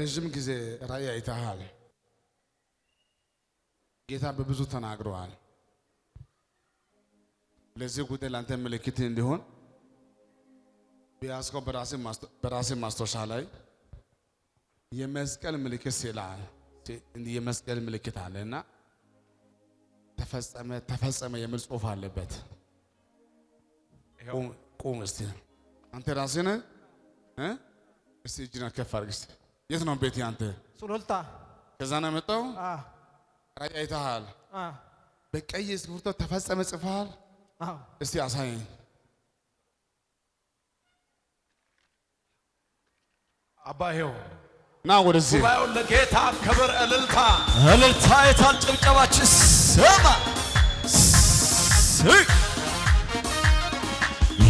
ለረጅም ጊዜ ራእይ አይተሃል። ጌታ በብዙ ተናግሯል። ለዚህ ጉዳይ ላንተ ምልክት እንዲሆን ቢያስቆ በራሴ ማስታወሻ ላይ የመስቀል ምልክት ሲላል የመስቀል ምልክት አለና ተፈጸመ የሚል ጽሑፍ አለበት። ቁም እስቲ አንተ ራስህ ነህ እስቲ እጅና ከፍ አድርግ እስቲ። የት ነው ቤት ያንተ? ሱሉልታ። ከዛ ነው የመጣው? ራእይ አይተሃል? በቀይ እስክሪብቶ ተፈጸመ ጽፈሃል? እስቲ አሳየኝ። አባዬው ና ወደዚህ። ጉባኤው ለጌታ ክብር እልልታ የታል ጭብጨባችን ስማ።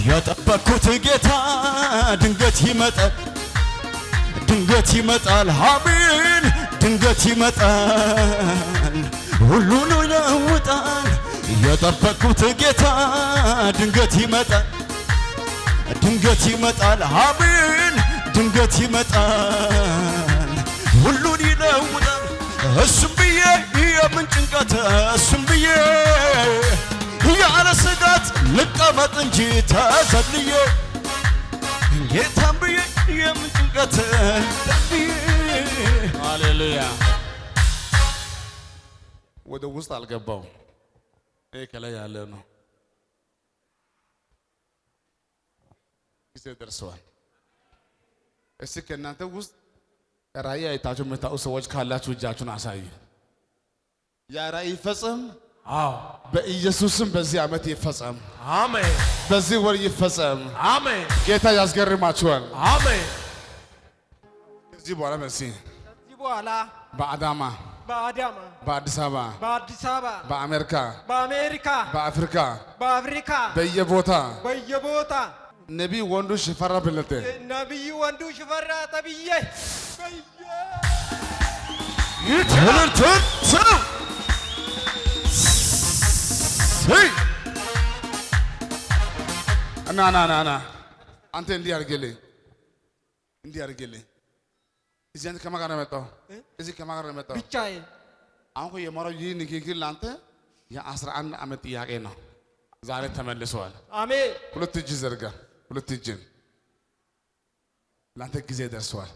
የጠበቅኩት ጌታ ድንገት ይመጣል አሜን። ድንገት ይመጣል ሁሉን ይለውጣል። የጠበቅኩት ጌታ ድንገት ይመጣል አሜን። ድንገት ይመጣል ሁሉን ይለውጣል። እሱም ብዬ የምን ጭንቀት እሱም ብዬ ያለ ስጋት ልቀመጥ እንጂ ተዘልዬ ጌታም ብዬ የምን ጭንቀት ብዬ ሃሌሉያ። ወደ ውስጥ አልገባው ከላይ ያለ ነው። ጊዜ ደርሰዋል። እስቲ ከእናንተ ውስጥ ራእይ አይታችሁ የምታውቁ ሰዎች ካላችሁ እጃችሁን አሳዩ። ያ ራእይ ይፈጸም። በኢየሱስም በዚህ ዓመት ይፈጸም። አሜን። በዚህ ወር ይፈጸም። አሜን። ጌታ ያስገርማችኋል። አሜን። ከዚህ በኋላ በአዳማ፣ በአዲስ አበባ፣ በአሜሪካ፣ በአፍሪካ በየቦታ ነቢይ ወንዱ ሽፈራ በለጠ ተብዬ ና አንተ እንዲህ አድርግልኝ እዚህ አንተ ከማን ጋር ነው የመጣው? እዚህ ከማን ጋር ነው የመጣው? ብቻዬ። አሁን የማረው ይህ ንግግር ለአንተ የ11 ዓመት ጥያቄ ነው። ዛሬ ተመልሷል። አሜን። ሁለት እጅ ዘርጋ። ሁለት እጅን ለአንተ ጊዜ ደርሷል።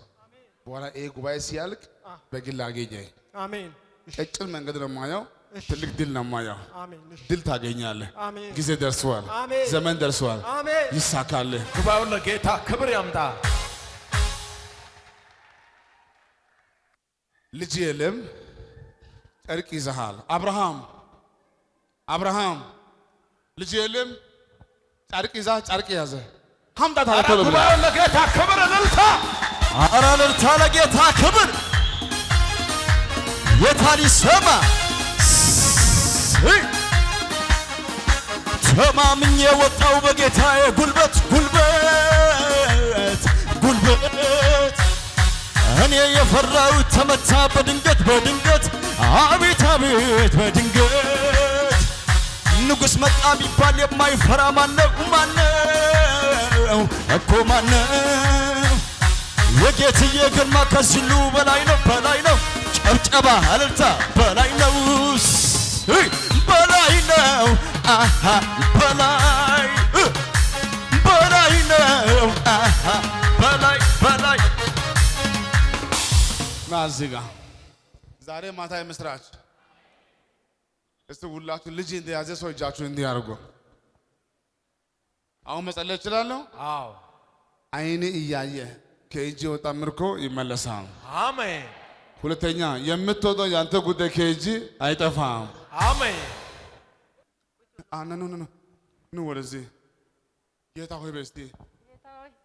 በኋላ ይሄ ጉባኤ ሲያልቅ በግል አገኘኝ። አሜን። ቀጭን መንገድ ነው የማየው። ትልቅ ድል ነው የማየው። ድል ታገኛለህ። ጊዜ ደርሷል። ዘመን ደርሷል። ይሳካል። ጉባኤው ለጌታ ክብር ያምጣ። ልጅ የለም ጨርቅ ይዘሃል። አብርሃም ልጅ የለም ጨርቅ ይዛ ጨርቅ ያዘ። ሀምጣ ታውቃለህ። ጉባኤው ለጌታ ክብር እልልታ። ኧረ እልልታ ለጌታ ክብር። የታል ይሰማ። ተማምኜ ወጣው በጌታዬ ጉልበት እኔ የፈራሁት ተመታ በድንገት አቤት በድንገት ንጉሥ መጣ ቢባል የማይፈራ ማነው እኮ ማነው? የጌትዬ ግርማ ከዚህ ሁሉ በላይ ነው። ጨብጨባ እልልታ በላይ ነው በላይ ነው ና እዚህ ጋር ዛሬ ማታ የምስራች። እስቲ ሁላችሁ ልጅ እንደያዘ ሰው እጃችሁ እንዲህ አድርጉ። አሁን መጸለይ እችላለሁ? አዎ። አይኔ እያየ ከእጅ የወጣ ምርኮ ይመለሳል። አሜን። ሁለተኛ የምትወጣው ያንተ ጉዳይ ከእጅ አይጠፋም። አሜን። ኑ ወደዚህ። ጌታ ሆይ በስቲ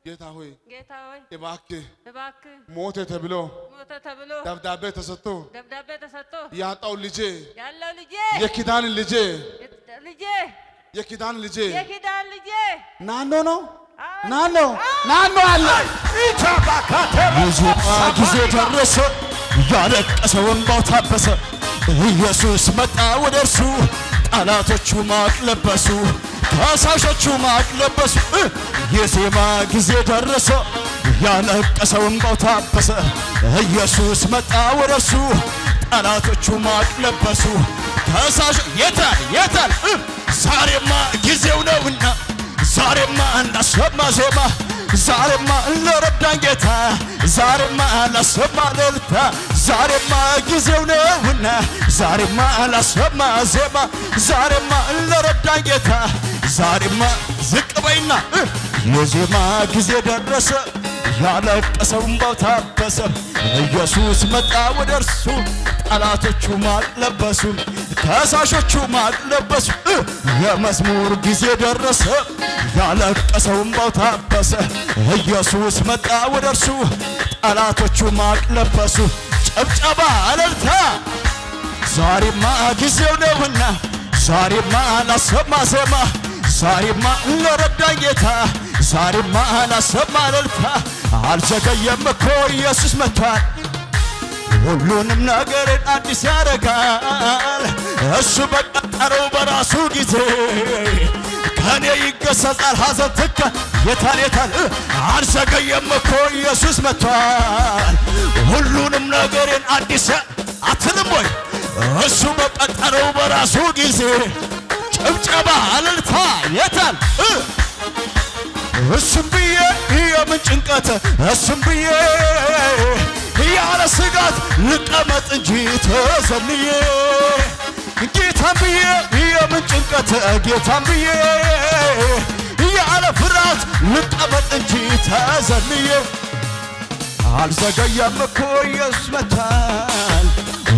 ጌታ ሆይ እባክህ ሞተ ተብሎ ደብዳቤ ተሰጥቶ ያጣው ልጄ የኪዳን ልጄ ናኖ አለ። ጊዜ ደረሰ። ያለቀሰ እንባው ታበሰ። ኢየሱስ መጣ ወደ እርሱ። ጠላቶቹ ማቅ ለበሱ፣ ከሳሾቹ ማቅ ለበሱ። የዜማ ጊዜ ደረሰ። ያለቀሰው እንባው ታበሰ። ኢየሱስ መጣ ወደርሱ ጠላቶቹ ማቅ ለበሱ። ከሳሽ የታል ዛሬማ ጊዜው ነውና ዛሬማ እንዳሰማ ዜማ ዛሬማ ለረዳኝ ጌታ ዛሬማ ላሰማ እልልታ ዛሬማ ጊዜው ነውና ዛሬማ ላሰማ ዜማ ዛሬማ ለረዳኝ ጌታ ዛሬማ ዝቅ በይና የዜማ ጊዜ ደረሰ። ያለቀሰው እንባው ታበሰ። ኢየሱስ መጣ ወደርሱ ጠላቶቹ ማቅ ለበሱ። ከሳሾቹ ማቅ ለበሱ። የመዝሙር ጊዜ ደረሰ። ያለቀሰው እንባው ታበሰ። ኢየሱስ መጣ ወደርሱ ጠላቶቹ ማቅ ለበሱ። ጨብጨባ እልልታ ዛሬማ ጊዜው ነውና ዛሬማ ላሰማ ዜማ ዛሬማ ለረዳኝ ጌታ ዛሬማ ላሰማ እልልታ አልዘገየም እኮ ኢየሱስ መጥቷል። ሁሉንም ነገርን አዲስ ያደርጋል። እሱ በቀጠረው በራሱ ጊዜ ከኔ ይገሰጻል ሐዘን ትካ የታል አልዘገየም እኮ ኢየሱስ መጥቷል። ሁሉንም ነገርን አዲስ አትልም ወይ እሱ በቀጠረው በራሱ ጊዜ ጭብጨባ እልልታ የታል እሱም ብዬ የምን ጭንቀት እሱም ብዬ ያለ ስጋት ልቀመጥ እንጂ ተዘልዬ ጌታም ብዬ የምን ጭንቀት ጌታም ብዬ ያለ ፍርሃት ልቀመጥ እንጂ ተዘልዬ አልዘገየም እኮ ኢየሱስ መጥቷል።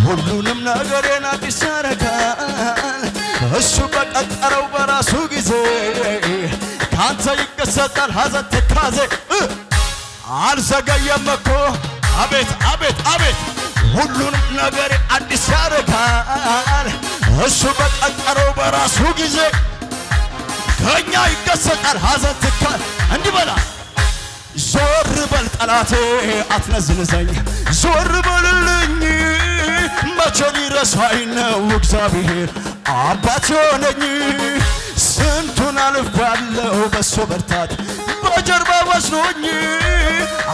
ሁሉንም ነገሬን አዲስ ያደርጋል። እሱ በቀጠረው በራሱ ጊዜ ካንተ ይገሰጣል ሐዘን ትካዜ አልዘገየም እኮ አቤት አቤት አቤት ሁሉንም ነገር አዲስ ያደርጋል። እሱ በቀጠረው በራሱ ጊዜ ከኛ ይገሰጣል ሐዘን ትካዜ እንዲህ በላ ዞር በል ጠላቴ አትነዝንዘኝ ዞር በልልኝ መቼ ሊረሳኝ ነው እግዚአብሔር አባት ሆነኝ። ስንቱን አልፌአለሁ በሱ ብርታት በጀርባ ወስዶኝ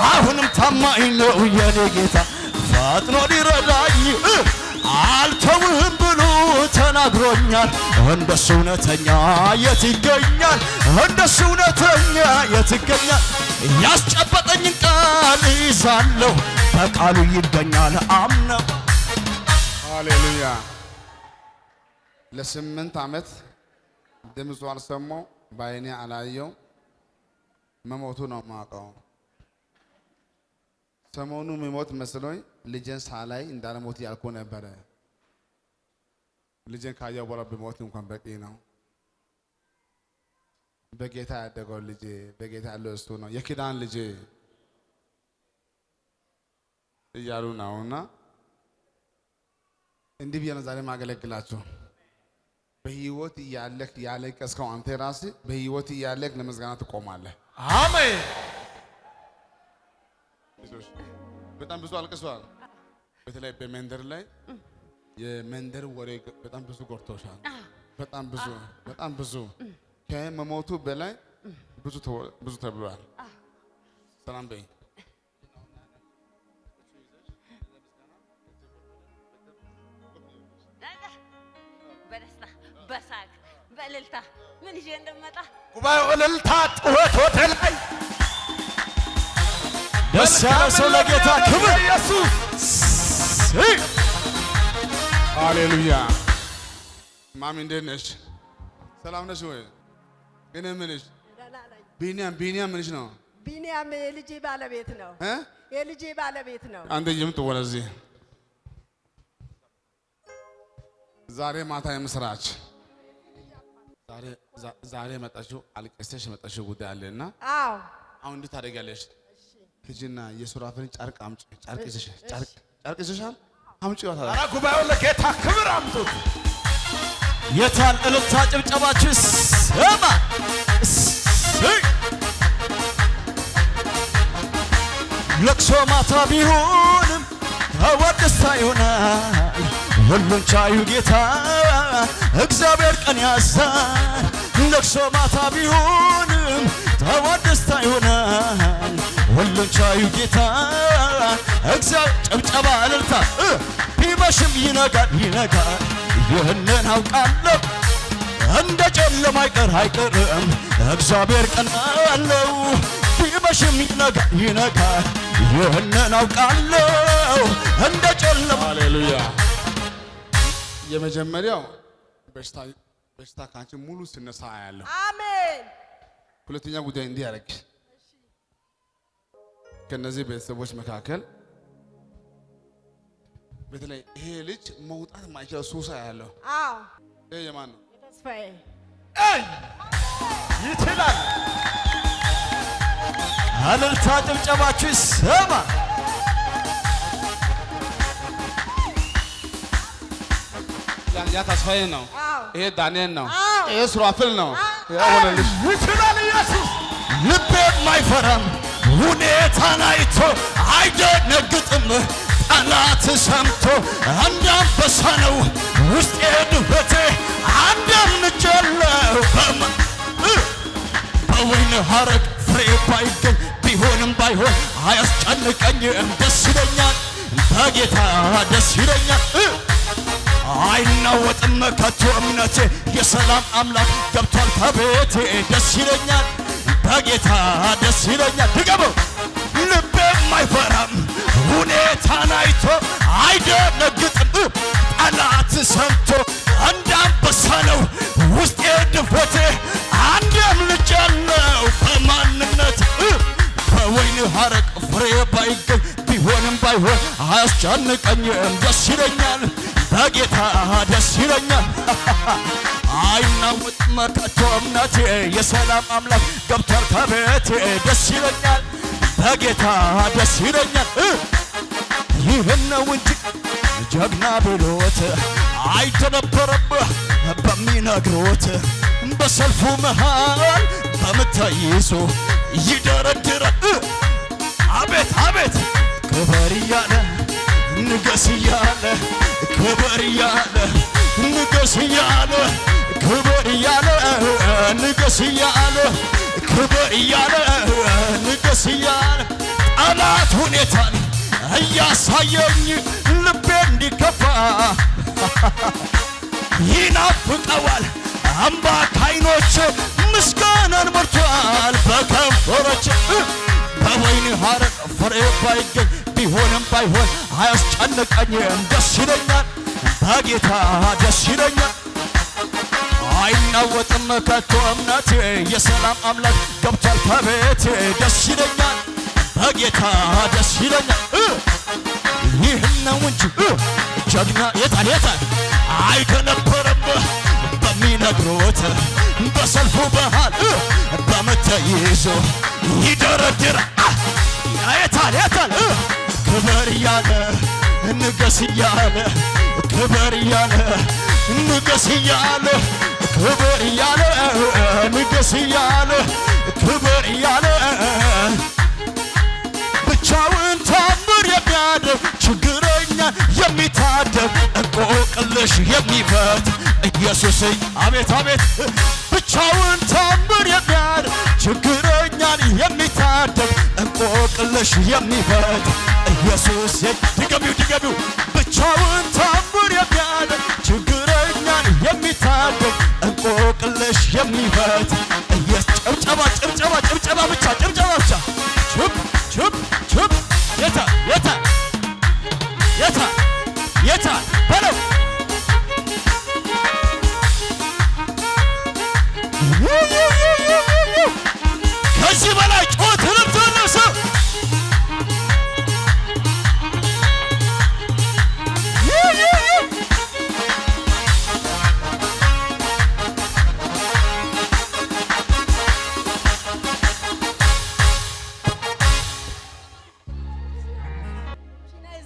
አሁንም ታማኝ ነው የኔ ጌታ ፈጥኖ ሊረዳኝ አልተውህም ብሎ ተናግሮኛል። እንደሱ እውነተኛ የት ይገኛል? እንደሱ እውነተኛ የት ይገኛል? ያስጨበጠኝን ቃል ይዛለሁ በቃሉ ይገኛል አምነው። ሃሌሉያ። ለ8 ዓመት ድምፁ አልሰማው በዓይኔ አላየው መሞቱ ነው የማውቀው። ሰሞኑ የሚሞት መስሎኝ ልጄን ሳላይ እንዳልሞት ያልኩ ነበረ። ልጄን ካየው በኋላ ቢሞት እንኳን በቂ ነው። በጌታ ያደገው ልጄ በጌታ ያለው እሱ ነው የኪዳን ልጄ እያሉ ነውና እንዲህ ብዬ ነው ዛሬ ማገለግላችሁ። በህይወት እያለህ ያለቀስከው አንተ ራስህ በህይወት እያለህ ለምስጋና ትቆማለህ። አሜን። በጣም ብዙ አልቅሷል። በተለይ በመንደር ላይ የመንደር ወሬ በጣም ብዙ ጎርቶሻል። በጣም ብዙ ከመሞቱ በላይ ብዙ ተብሏል። ሰላም በይ። በደስታ በሳቅ በእልልታ ምን ይዤ እንደምመጣ ጉባኤው እልልታ ጩኸት ወደ ላይ ደስ ያለው ሰው ለጌታ ክብር ኢየሱስ። ሃሌሉያ። ማሚ እንዴት ነሽ? ሰላም ነሽ ወይ? ግን ምንሽ ቢኒያም ምንሽ ነው? ቢኒያም የልጄ ባለቤት ነው። የልጄ ባለቤት ነው። አንተ ይምጡ ወደዚህ። ዛሬ ማታ የምስራች ዛሬ መጣሽው አልቀሰሽ መጣሽው ጉዳይ አለና አዎ አሁን እንዴት ታደርጊያለሽ? ሂጂና የሱራፌልን ጨርቅ አምጪ። ጨርቅ ይዘሻል? አምጪው ታዲያ። ኧረ ጉባኤው ለጌታ ክብር አምጡት። የታል እልልታ ጭብጨባችሁ? ስማ ለቅሶ ማታ ቢሆንም ደስታ ይሆናል። ሁሉን ቻዩ ጌታ እግዚአብሔር ቀን ያዛል። ለቅሶ ማታ ቢሆንም ደስታ ይሆናል። ሁሉን ጌታ እግዚአብሔር ጭብጨባ እልልታ ቢመሽም ይነጋል ይነጋል ይህንን አውቃለሁ እንደ ጨለማ አይቀርም እግዚአብሔር ቀን አለው ቢመሽም ይነጋል ይነጋል ይህንን አውቃለሁ እንደ ጨለማ ሃሌሉያ የመጀመሪያው በሽታ ካንቺ ሙሉ ሲነሳ ያለው አሜን። ሁለተኛ ጉዳይ እንዲህ ያደርግ ከነዚህ ቤተሰቦች መካከል በተለይ ይሄ ልጅ መውጣት ማይችል ሱሳ ያለው አዎ ይሄ የማን ነው? የተስፋዬ ይችላል። እልልታ ጭብጨባችሁ ይሰማ ያ ተስፋዬ ነው። አዎ ይሄ ዳንኤል ነው። አዎ ይሄ ሱራፌል ነው። ያ ወለልሽ ይችላል ኢየሱስ። ልቤ የማይፈራም ሁኔታን አይቶ አይደነግጥም ጠላት ሰምቶ እንደ አንበሳ ነው ውስጤ ድፍረቴ አንዳምንቻለሁ በወይን ሐረግ ፍሬ ባይገኝ ቢሆንም ባይሆን አያስጨንቀኝም ደስ ይለኛል በጌታ ደስ ይለኛል አይናወጥም ከቶ እምነቴ የሰላም አምላክ ገብቷል ከቤቴ ደስ ይለኛል በጌታ ደስ ይለኛል ድገመው ልቤ የማይፈራም ሁኔታን አይቶ አይደነግጥም ጠላት ሰምቶ እንደ አንበሳ ነው ውስጤ ድፍረቴ አንድም ልጫለው በማንነት በወይን ሐረግ ፍሬ ባይገኝ ቢሆንም ባይሆን አያስጨንቀኝም ደስ ይለኛል በጌታ ደስ ይለኛል አይናወጥም ከቶ እምነቴ የሰላም አምላክ ገብቷል ከቤቴ ደስ ይለኛል በጌታ ደስ ይለኛል ይህን ነው እንጂ ጀግና ብሎት አይደነበረም በሚነግሮት በሰልፉ መሃል በምታይዞ ይደረድራል አቤት አቤት ክበር እያለ ንገስ እያለ ክበር እያለ ንገስ እያለ ክበር እያለ ንገስ እያለ ክበር እያለ ንገስ እያለ ጠላት ሁኔታን እያሳየኝ ልቤ እንዲከፋ ይናፍቀዋል አምባ ካይኖች ምስጋናን ሞልቷል በከንፈሮች በወይን ሐረግ ፍሬ ባይገኝ ቢሆንም ባይሆን አያስጨንቀኝም ደስ ይለኛል በጌታ ደስ ይለኛል አይናወጥም ከቶ እምነቴ የሰላም አምላክ ገብቷል ከቤቴ ደስ ይለኛል በጌታ ደስ ይለኛል ይህን ነው እንጂ ጀግና የታል አይደነበረም በሚነግሮት በሰልፉ ባህል በመተይዞ ይደረድራል የታል ክበር እያለ ንገስ እያለ ክበር እያለ ንገስ እያለ ክበር እያለ ንገስ እያለ ክበር እያለ ብቻውን ታምር የሚያደርግ ችግረኛ የሚታደግ እንቆቅልሽ የሚፈት ኢየሱስ አቤት አቤት ብቻውን ታምር የሚያደርግ ችግረኛን የሚታደግ እንቆቅልሽ የሚፈት ኢየሱስ ድገሚው ብቻውን ታምር የሚያደርግ ችግረኛን የሚታደግ እንቆቅልሽ የሚፈት ጭብጨባ ብቻ ችብ የታ በለው ከዚህ በላይ ጮት ልብትነው ሰው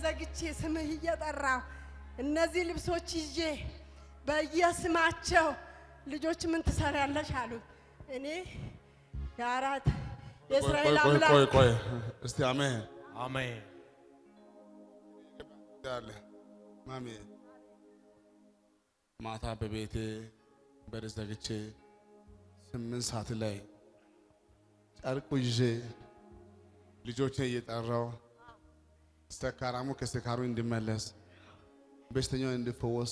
ዘግቼ ስምህ እየጠራሁ እነዚህ ልብሶች ይዤ በየስማቸው ልጆች ምን ትሰሪያለሽ አሉ። እኔ የአራት የእስራኤል አምላክ ቆይ እስቲ አሜን አሜን ያለ ማሚ ማታ በቤቴ በር ዘግቼ 8 ሰዓት ላይ ጨርቁ ይዤ ልጆቼ እየጠራው ሰካራሙ ከሰካሩ እንዲመለስ በሽተኛው እንዲፈወስ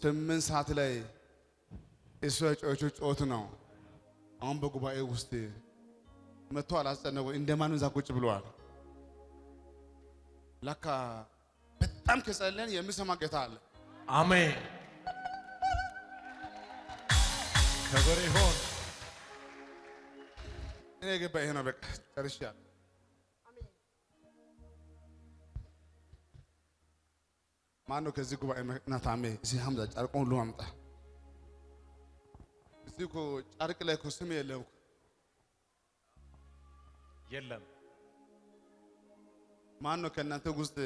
8 ሰዓት ላይ እሱ ጮት ነው። አሁን በጉባኤ ውስጥ መጥቶ አላስጨነቀው እንደማን እዛ ቁጭ ብለዋል። ለካ በጣም ከጸለን የሚሰማ ጌታ አለ። አሜን። ክብር ይሁን። እኔ ገባ ይሄ ነው በቃ ጨርሻለሁ። ማነው ከዚህ ጉባኤ ናታሜ እዚህ ሐምዛ ጨርቆን ሁሉ አምጣ። እዚህ እኮ ጨርቅ ላይ እኮ ስም የለም የለም። ማነው ከእናንተ ውስጥ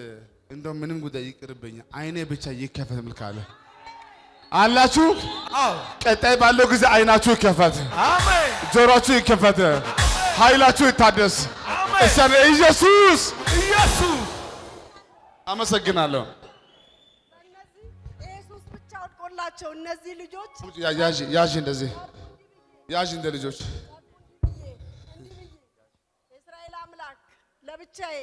እንደው ምንም ጉዳይ ይቅርብኝ አይኔ ብቻ ይከፈት ምልካለ አላችሁ? አዎ። ቀጣይ ባለው ጊዜ አይናችሁ ይከፈት፣ አሜን። ጆሮአችሁ ይከፈት፣ ኃይላችሁ ይታደስ። አሜን። እሰይ ኢየሱስ ኢየሱስ አመሰግናለሁ። እነዚህ ኢየሱስ ብቻ ወድቆላቸው እነዚህ ልጆች ያዥ እንደዚህ ያዥ እንደ ልጆች የእስራኤል አምላክ ለብቻዬ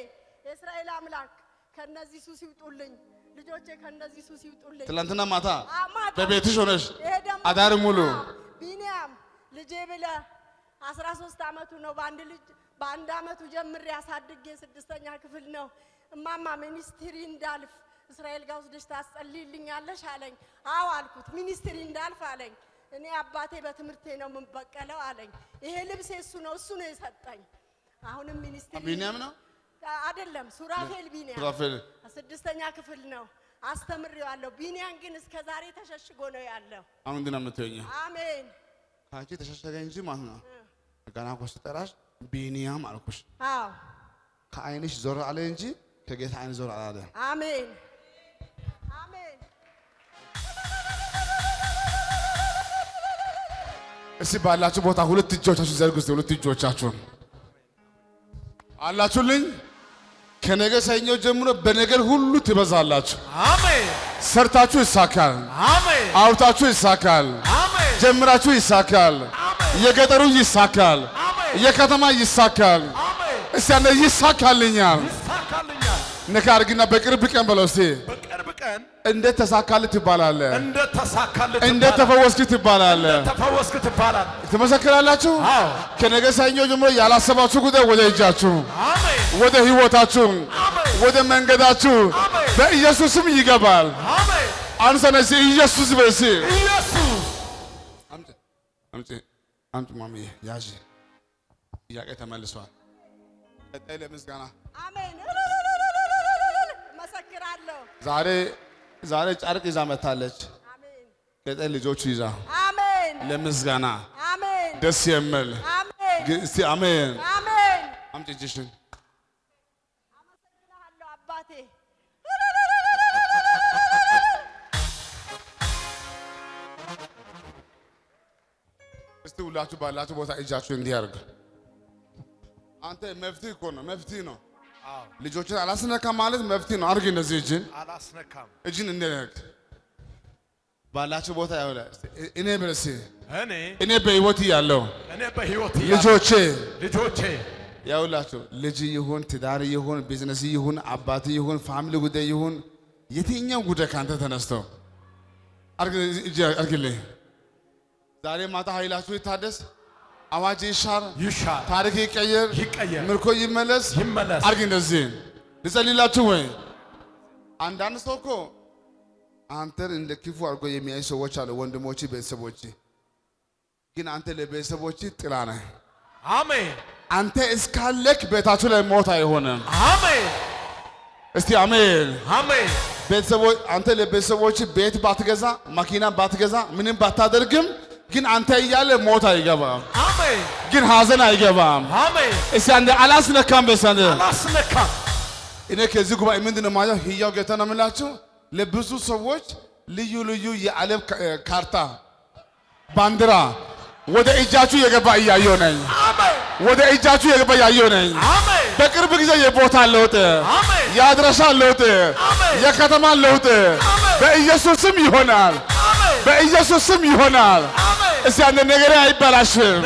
የእስራኤል አምላክ ከነዚህ ሱስ ይውጡልኝ፣ ልጆቼ ከነዚህ ሱስ ይውጡልኝ። ትላንትና ማታ ማታ በቤትሽ ሆነሽ ይሄ ደግሞ አዳር ሙሉ ቢኒያም ልጄ ብለህ 13 ዓመቱ ነው። በአንድ ዓመቱ ጀምሬ አሳድጌ 6ኛ ክፍል ነው። እማማ ሚኒስትሪ እንዳልፍ እስራኤል ጋር ወስደሽ ታስጸልይልኛለሽ አለኝ። አዎ አልኩት። ሚኒስትሪ እንዳልፍ አለኝ። እኔ አባቴ በትምህርቴ ነው የምንበቀለው አለኝ። ይሄ ልብስ እሱ ነው የሰጠኝ። አሁንም ሚኒስትሪ ቢኒያም ነው አይደለም ሱራፌል ቢኒያም ሱራፌል 6ኛ ክፍል ነው አስተምሬዋለሁ። ቢኒያም ግን እስከዛሬ ተሸሽጎ ነው ያለው። አሁን ግን አመተኛ አሜን። ካንቺ ተሸሸገ እንጂ ማለት ነው። ገና እኮ ስጠራሽ ቢኒያም አልኩሽ። አዎ ከአይንሽ ዞር አለ እንጂ ከጌታ አይን ዞር አላለ። አሜን አሜን። እስቲ ባላችሁ ቦታ ሁለት እጆቻችሁ ዘርጉ። እስቲ ሁለት እጆቻችሁን አላችሁልኝ። ከነገ ሰኞ ጀምሮ በነገር ሁሉ ትበዛላችሁ። አሜን። ሰርታችሁ ይሳካል። አሜን። አውርታችሁ ይሳካል። አሜን። ጀምራችሁ ይሳካል። የገጠሩ ይሳካል። የከተማ ይሳካል። አሜን። እስቲ አንተ ይሳካልኛል ይሳካልኛል። ነካ አድርግና በቅርብ ቀን በለው እስቲ በቅርብ ቀን እንዴት ተሳካልህ ትባላለህ። እንዴት ተሳካልህ እንዴት ተፈወስክ ትባላለህ። ተፈወስክ ትባላለህ። ትመሰክራላችሁ። አዎ። ከነገ ሰኞ ጀምሮ ያላሰባችሁ ጉዳይ ወደ እጃችሁ፣ አሜን። ወደ ህይወታችሁ፣ አሜን። ወደ መንገዳችሁ አሜን። በኢየሱስ ስም ይገባል። አሜን። አንሰነሲ ኢየሱስ በሲ ኢየሱስ አምጪ ማሚዬ ያዥ። ጥያቄ ተመልሷል። ቀጣይ ለምስጋና አሜን። መሰክራለሁ። ዛሬ ጨርቅ ይዛ መታለች። አሜን ቀጣይ ልጆቹ ይዛ አሜን ለምስጋና አሜን ደስ የሚል አሜን እስቲ አሜን። አሜን። አምጪ እጅሽን። አመሰግናለሁ አባቴ። እስቲ ሁላችሁ ባላችሁ ቦታ እጃችሁ እንዲህ ያርግ። አንተ መፍትሄ እኮ ነው፣ መፍትሄ ነው። አዎ። ልጆችን አላስነካም ማለት መፍትሄ ነው። አርግ እንደዚህ እጅን አላስነካም። እጅን እንደነክ ባላችሁ ቦታ ያውላ። እኔ በለሲ እኔ በህይወት ያለው እኔ በህይወት ልጆቼ ያውላችሁ ልጅ ይሁን ትዳር ይሁን ቢዝነስ ይሁን አባት ይሁን ፋሚሊ ጉዳይ ይሁን የትኛው ጉዳይ ካንተ ተነስተው አርግልኝ። ዛሬ ማታ ኃይላችሁ ይታደስ፣ አዋጅ ይሻር፣ ታሪክ ይቀየር፣ ምርኮ ይመለስ። አርግ እንደዚህ ልጸልይላችሁ ወይ አንዳንድ ሰው እኮ አንተን እንደ ክፉ አድርጎ የሚያዩ ሰዎች አሉ፣ ወንድሞች፣ ቤተሰቦች። ግን አንተ ለቤተሰቦች ጥላ ነህ። አሜን። አንተ እስካለክ ቤታችሁ ላይ ሞት አይሆንም። አሜን። እስቲ አሜን አሜን። ቤተሰቦች አንተ ለቤተሰቦች ቤት ባትገዛ መኪና ባትገዛ ምንም ባታደርግም ግን አንተ እያለ ሞት አይገባም። አሜን። ግን ሐዘን አይገባም። አሜን። እስቲ አንተ አላስነካም በሰነ አላስነካም። እኔ ከዚህ ጉባኤ ምንድነው ማለት ህያው ጌታ ነው የምላችሁ። ለብዙ ሰዎች ልዩ ልዩ የዓለም ካርታ ባንዲራ ወደ እጃችሁ የገባ እያየሁ ነኝ። አሜን። ወደ እጃችሁ የገባ እያየሁ ነኝ። አሜን። በቅርብ ጊዜ የቦታ ለውጥ፣ የአድራሻ ለውጥ፣ የከተማ ለውጥ በኢየሱስ ስም ይሆናል። በኢየሱስ ስም ይሆናል። እስቲ አንተ ነገሬ አይበላሽም።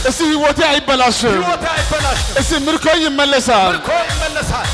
እስቲ ህይወቴ አይበላሽም ሕይወቴ አይበላሽም እስቲ ምርኮ ይመለሳል ምርኮ ይመለሳል